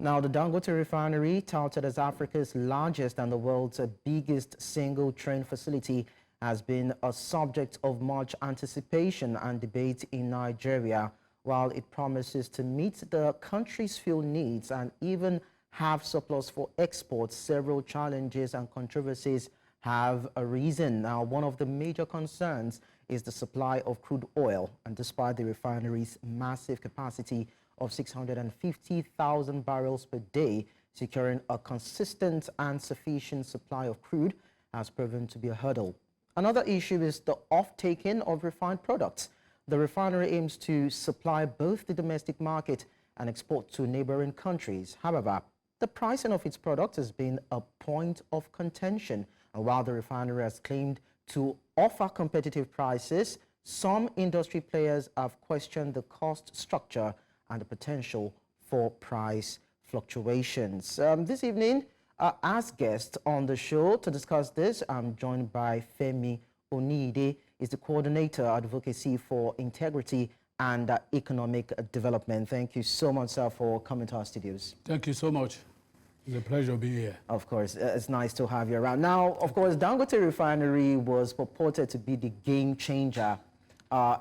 Now, the Dangote Refinery, touted as Africa's largest and the world's biggest single train facility, has been a subject of much anticipation and debate in Nigeria. While it promises to meet the country's fuel needs and even have surplus for exports, several challenges and controversies have arisen. Now, one of the major concerns is the supply of crude oil, and despite the refinery's massive capacity of 650,000 barrels per day, securing a consistent and sufficient supply of crude has proven to be a hurdle. Another issue is the off-taking of refined products. The refinery aims to supply both the domestic market and export to neighboring countries. However, the pricing of its products has been a point of contention. And while the refinery has claimed to offer competitive prices, some industry players have questioned the cost structure and the potential for price fluctuations. This evening, as guest on the show to discuss this, I'm joined by Femi Oniyide, is the coordinator Advocacy for Integrity and Economic Development. Thank you so much, sir, for coming to our studios. Thank you so much. It's a pleasure being here. Of course, it's nice to have you around. Now, of course, Dangote Refinery was purported to be the game changer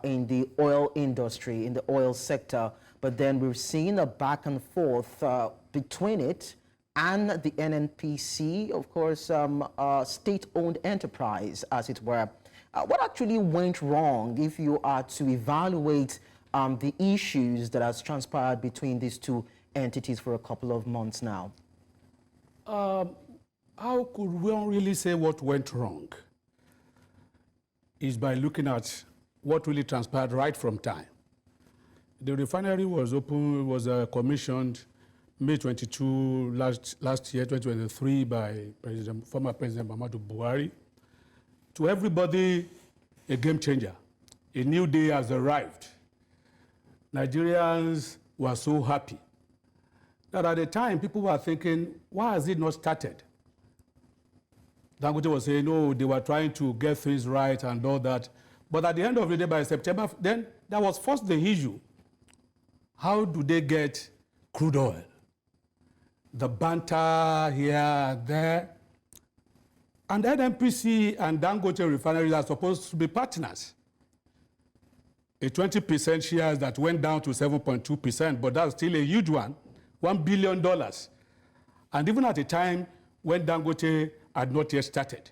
in the oil industry, in the oil sector. But then we've seen a back and forth between it and the NNPC, of course, state-owned enterprise, as it were. What actually went wrong if you are to evaluate the issues that has transpired between these two entities for a couple of months now? How could one really say what went wrong? Is by looking at what really transpired right from time. The refinery was commissioned May 22 last year, 2023, by former President Muhammadu Buhari. To everybody, a game changer. A new day has arrived. Nigerians were so happy that at the time people were thinking, why has it not started? Dangote was saying, no, they were trying to get things right and all that. But at the end of the day, by September, then that was first the issue. How do they get crude oil? The banter here and there. And NNPC and Dangote Refinery are supposed to be partners. A 20% shares that went down to 7.2%, but that's still a huge one, $1 billion. And even at a time when Dangote had not yet started.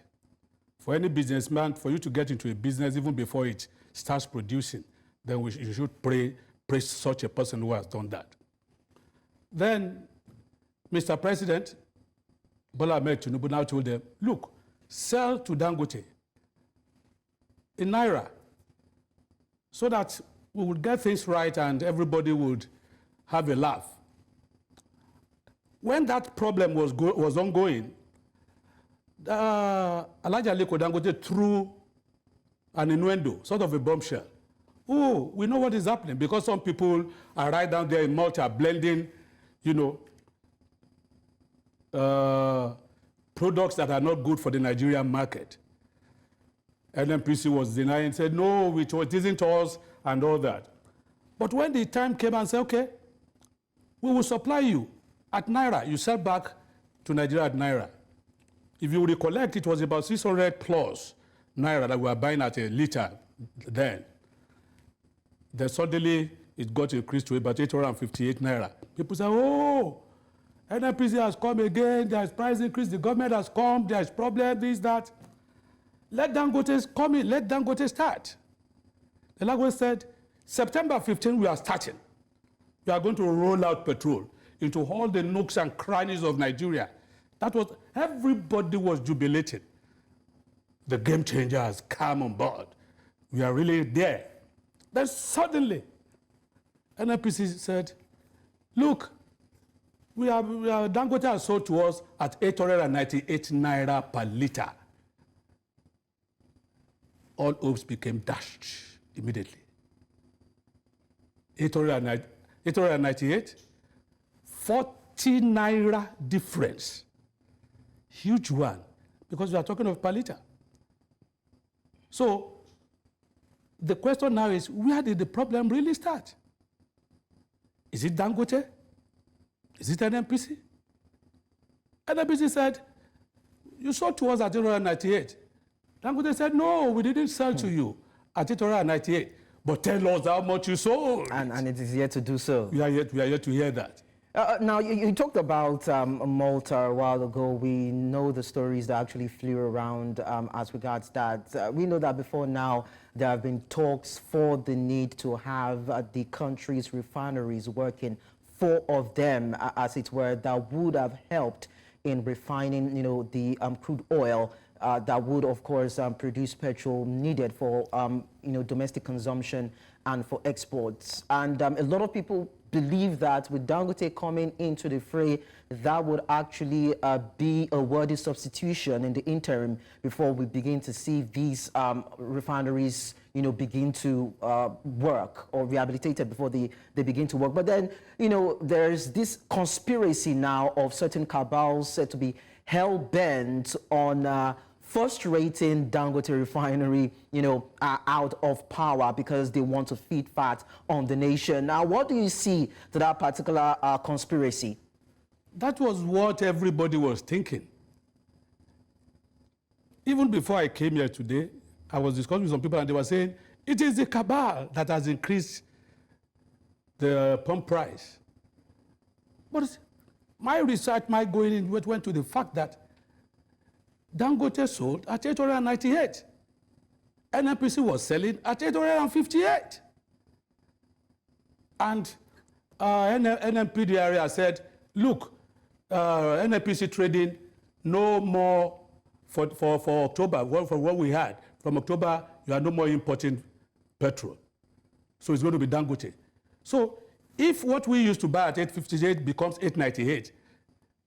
For any businessman, for you to get into a business even before it starts producing, then you should praise such a person who has done that. Then, Mr. President, Bola Ahmed Tinubu now told them, look, sell to Dangote in Naira so that we would get things right and everybody would have a laugh. When that problem was ongoing, Alhaji Aliko Dangote threw an innuendo, sort of a bombshell. Oh, we know what is happening because some people are right down there in Malta blending, products that are not good for the Nigerian market. NNPC was denying, said, no, it isn't us and all that. But when the time came and said, okay, we will supply you at Naira, you sell back to Nigeria at Naira. If you recollect, it was about 600 plus Naira that we were buying at a liter then. Then suddenly it got increased to about 858 Naira. People say, oh, NNPC has come again, there's price increase, the government has come, there's problem, this, that. Let Dangote come in, let Dangote start. The Dangote said, September 15, we are starting. We are going to roll out petrol into all the nooks and crannies of Nigeria. That was, everybody was jubilating. The game changer has come on board. We are really there. Then suddenly, NNPC said, look, Dangote has sold to us at 898 Naira per liter. All hopes became dashed immediately. 898, 40 Naira difference. Huge one, because we are talking of per liter. So the question now is, where did the problem really start? Is it Dangote? Is it NNPC? NNPC said, you sold to us at 898. Dangote said, no, we didn't sell to you at 898. But tell us how much you sold. And it is yet to do so. We are yet to hear that. Now, you talked about Malta a while ago. We know the stories that actually flew around as regards that. We know that before now, there have been talks for the need to have the country's refineries working, 4 of them, as it were, that would have helped in refining, the crude oil that would, of course, produce petrol needed for, domestic consumption and for exports. And a lot of people believe that with Dangote coming into the fray, that would actually be a worthy substitution in the interim before we begin to see these refineries, begin to work, or rehabilitated before they begin to work. But then, there's this conspiracy now of certain cabals said to be hell-bent on frustrating Dangote Refinery, out of power because they want to feed fat on the nation. Now, what do you see to that particular conspiracy? That was what everybody was thinking. Even before I came here today, I was discussing with some people and they were saying, it is the cabal that has increased the pump price. But my research, my going in, went to the fact that Dangote sold at 898. NNPC was selling at 858. And NNPD area said, look, NNPC trading no more for October, from what we had. From October, you are no more importing petrol. So it's going to be Dangote. So if what we used to buy at 858 becomes 898,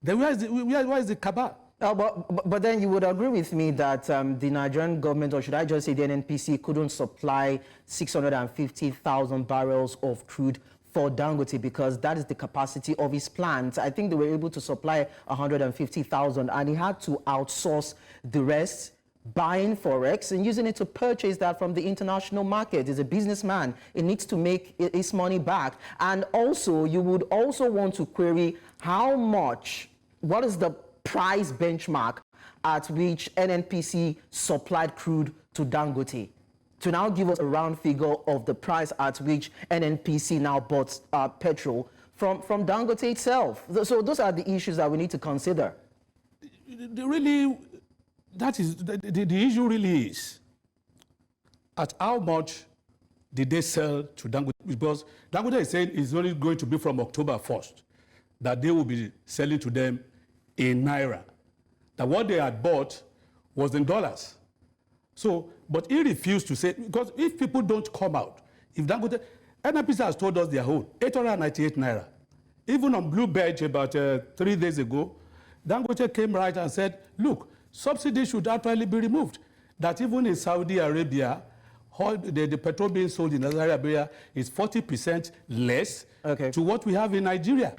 then where is the cabal? But then you would agree with me that the Nigerian government, or should I just say the NNPC, couldn't supply 650,000 barrels of crude for Dangote because that is the capacity of his plant. I think they were able to supply 150,000 and he had to outsource the rest, buying forex and using it to purchase that from the international market. He's a businessman. He needs to make his money back. And also, you would also want to query what is the price benchmark at which NNPC supplied crude to Dangote, to now give us a round figure of the price at which NNPC now bought petrol from Dangote itself. So those are the issues that we need to consider. The issue really is at how much did they sell to Dangote? Because Dangote is saying it's only going to be from October 1st that they will be selling to them in Naira. That what they had bought was in dollars. So, but he refused to say, because if people don't come out, if Dangote, NNPC has told us their own, 898 Naira. Even on Blue Badge about 3 days ago, Dangote came right and said, look, subsidy should actually be removed. That even in Saudi Arabia, the petrol being sold in Saudi Arabia is 40% less to what we have in Nigeria.